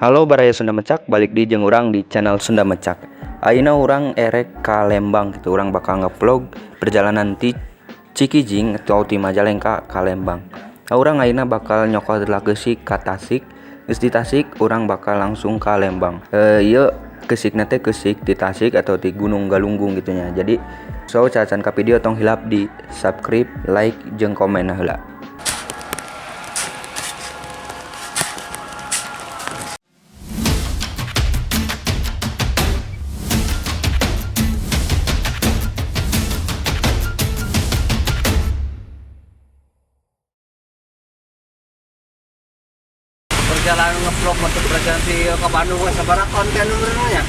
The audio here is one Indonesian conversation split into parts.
Halo baraya Sunda Mecak, balik di jeung urang di channel Sunda Mecak. Ayeuna urang erek ka Lembang gitu, urang bakal ngevlog perjalanan ti Cikijing atau ti Majalengka ka Lembang. Urang ayeuna bakal nyokot heula geusik ka Tasik, geus di Tasik urang bakal langsung ka Lembang. Ieu geusikna teh geusik di Tasik atau di Gunung Galunggung gitu nya. Jadi so cacan ka video tong hilap di subscribe, like jeung komen heula. Perjalanan ngevlog untuk perjalanan ke Bandung sabaraha konten nya?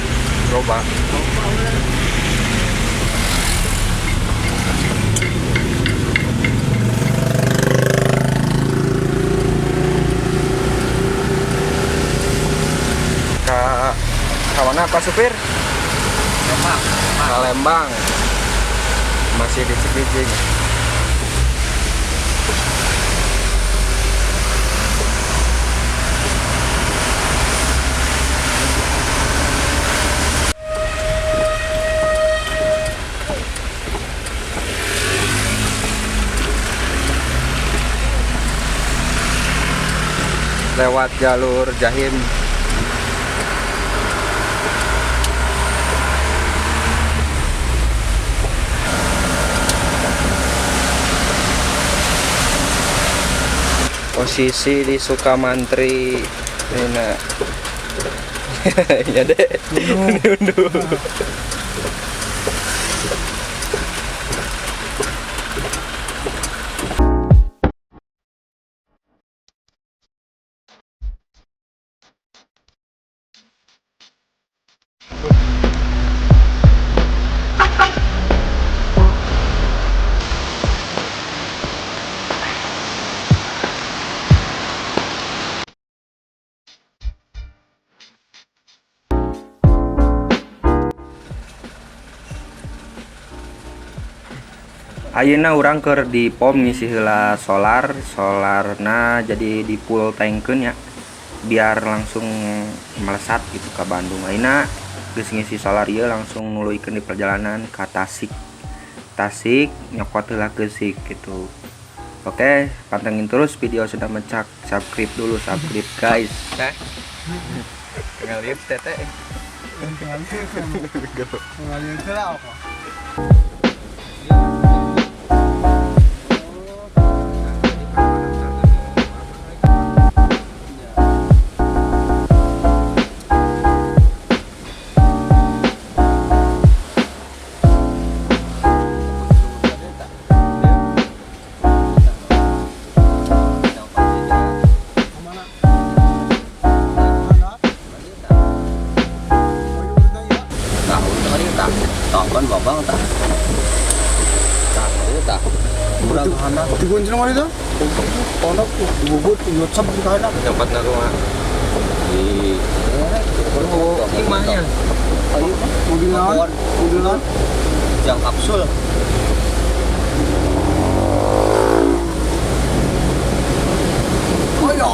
Coba. Ka mana Pak Supir? Lembang. Ka Lembang. Masih di Cikijing. Lewat jalur Jahim. Posisi di Sukamantri Nina. Ya deh. Nunduh. Ayeuna urang keur di pom ngisi heula solarna jadi di full tankkeun ya biar langsung melesat gitu ke Bandung. Ayeuna geus ngisi solar ieu langsung nuluykeun di perjalanan ka Tasik nyokot heula geusik gitu. Oke, pantengin terus video Sunda Mecak, subscribe guys. Ngalip tete. Ngalih heula apa? Tahun babang tak? Tak. Kurang hana. Dikunci nomor itu? Pondok bubut WhatsApp di kana. Tempat naruh di hikmahnya. Ayo, mobilan. Yang kapsul. Oh ya.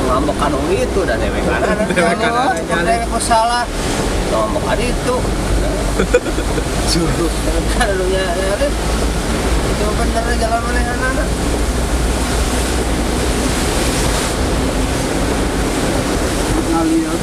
Ngambek anu itu dan dewek kanan dewek salah ngambek anu itu suruh anu nya itu bener jalan manehana ngaliat.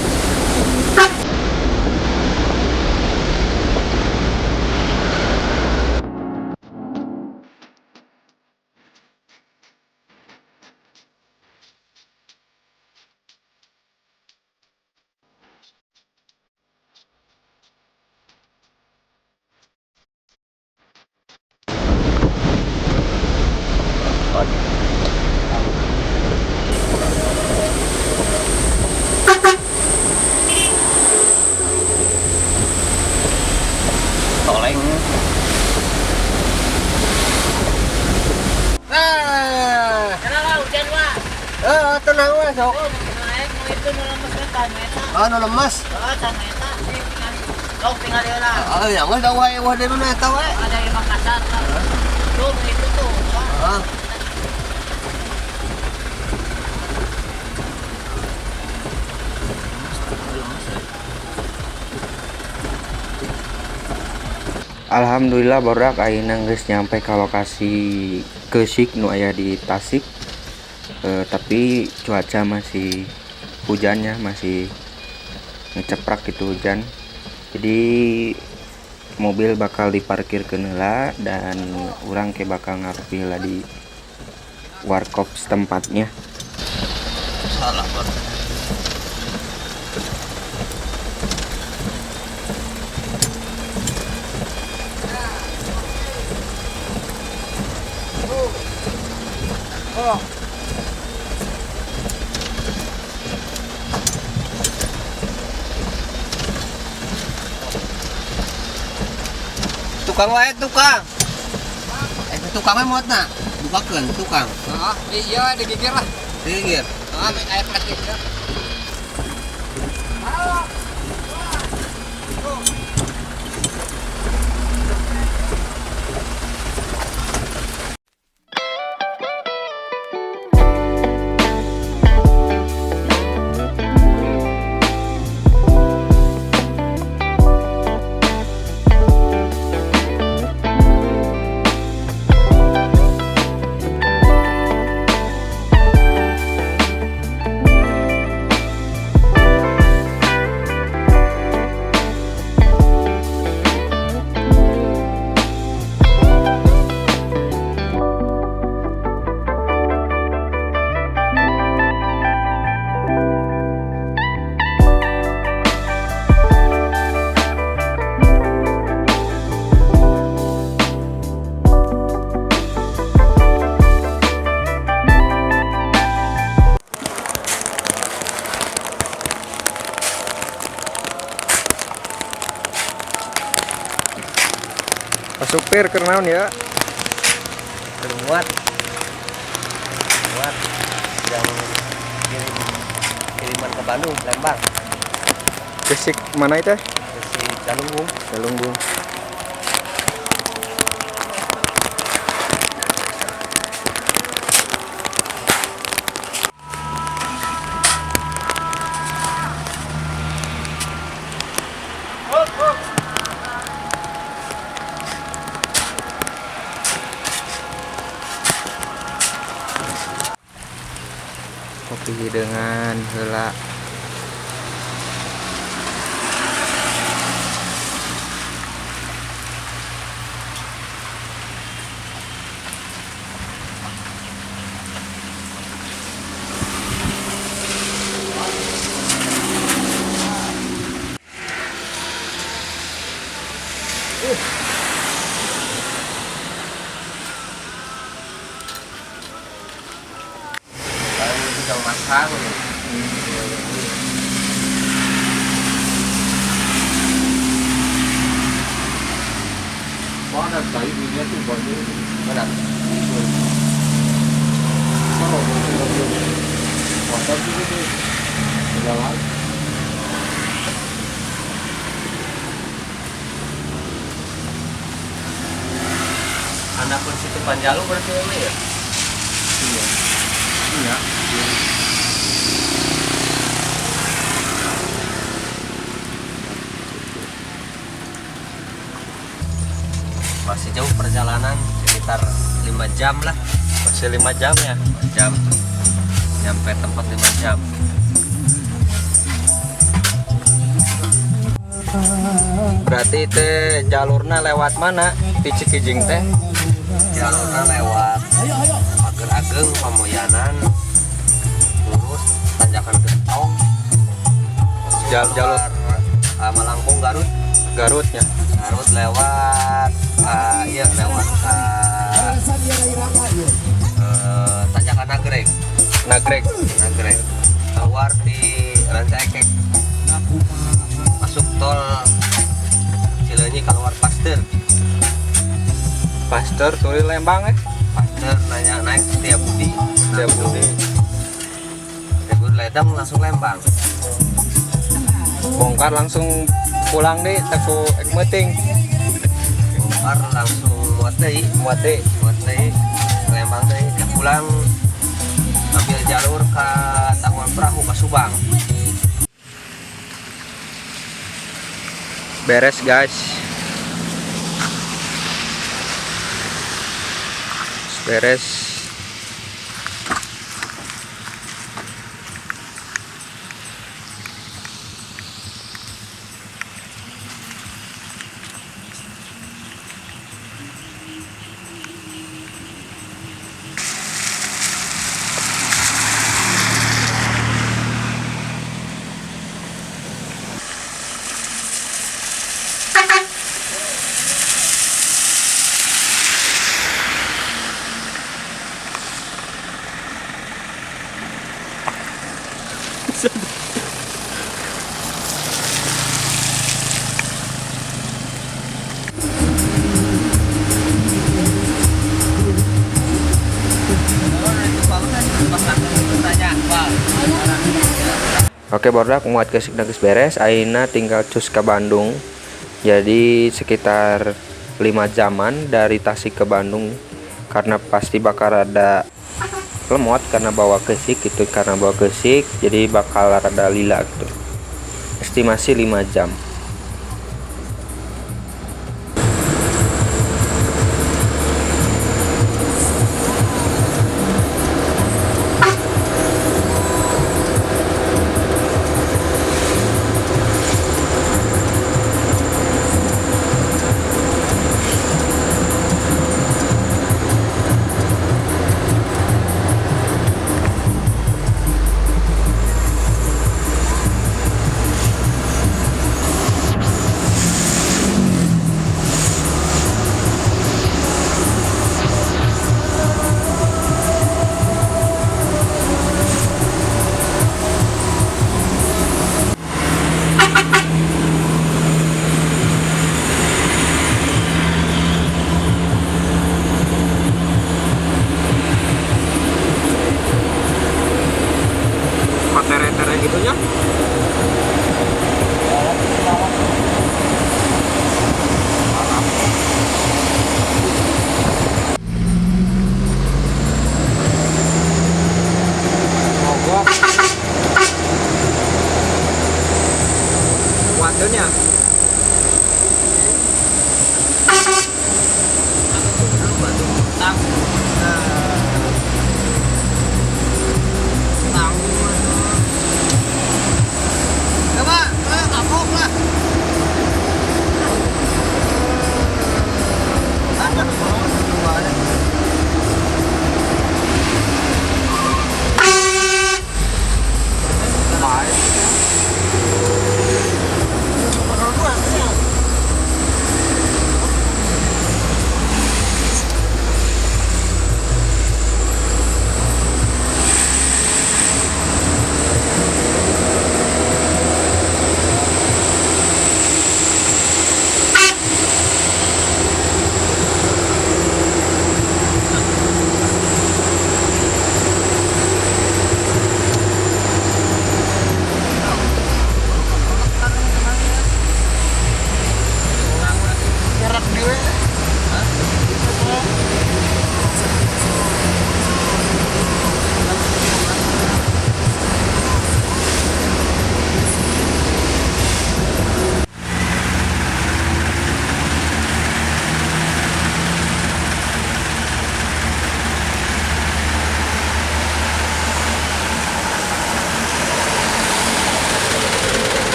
tenang we sok. Naik mau itu nu lemes kan meta. Ah nu lemes. Oh, can meta. Tinggal dia lah. Ah ya geus da wae wah deui nu eta we. Ada di Makassar kan. Tuh itu tuh. Ah. Alhamdulillah barudak ayeuna geus nyampe ka lokasi keusik nu aya di Tasik. Tapi cuaca masih hujannya masih ngeceprak gitu hujan. Jadi mobil bakal diparkirkeun heula dan urang ke bakal ngarepi heula di warkop setempatnya. Salah baru. Oh. Tukang wae tukang. Tukang mah moatna. Bukakeun tukang. Ah, iya digigir lah. Digigir. Ah, air plastik. Pak supir kenaon ya? Muat. Muat yang kiriman ke Bandung, Lembang. Keusik mana itu? Si Galunggung. Galunggung. Kopi dengan heula. Kalau bisa masak Ada kayu ini tuh banyak. mana? Mantap juga tuh. Jalan. Anak pun situ Panjalu berarti ini ya? Iya. Iya. Masih jauh perjalanan sekitar 5 jam lah. Masih 5 jam ya? 5 jam. Nyampe tempat 5 jam. Berarti teh jalurna lewat mana? Di Cikijing teh? Jalurnya lewat Pager Ageng, Pamoyanan, lurus tanjakan Gentong, Jalur Malangkung, Garut. Garutnya. Garut lewat iya lewat tanjakan Nagreg. Nagreg. Nagreg keluar di Ranca Ekek, masuk tol Cileunyi keluar Pasteur. Pasteur tuli Lembang Pasteur naik Setiabudi. Setiabudi. ledeng langsung Lembang. Bongkar langsung pulang deh teku meeting. Bongkar langsung muat deui Lembang deui pulang ambil jalur ke Tangguan Perahu ke Subang. Beres guys. Beres. Oke bordak muat geus beres, ayeuna tinggal cus ke Bandung. Jadi sekitar 5 jaman dari Tasik ke Bandung, karena pasti bakal ada lemot karena bawa kesik gitu, jadi bakal rada lila gitu. Estimasi 5 jam. Materi-materi gitunya. Mogok. Waduhnya.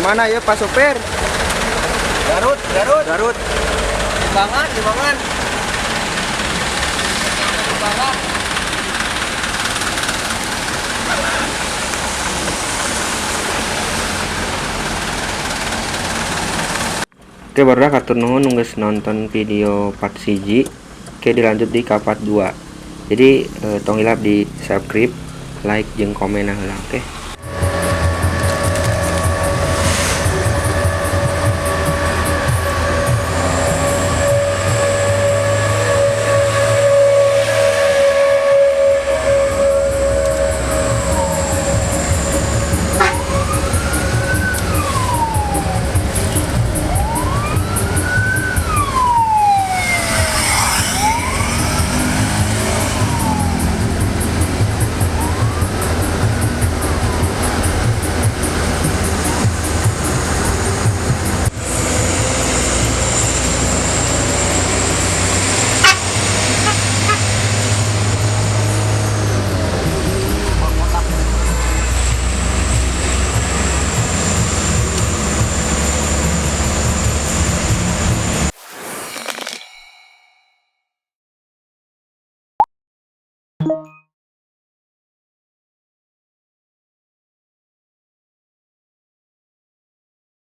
Mana ya Pak Sopir? Garut. Garut. Limbangan. Oke barudak atur nuhun nunggus nonton video part 1. Oke dilanjut di ka part 2. Jadi tong hilap di subscribe, like jeung komen heula oke.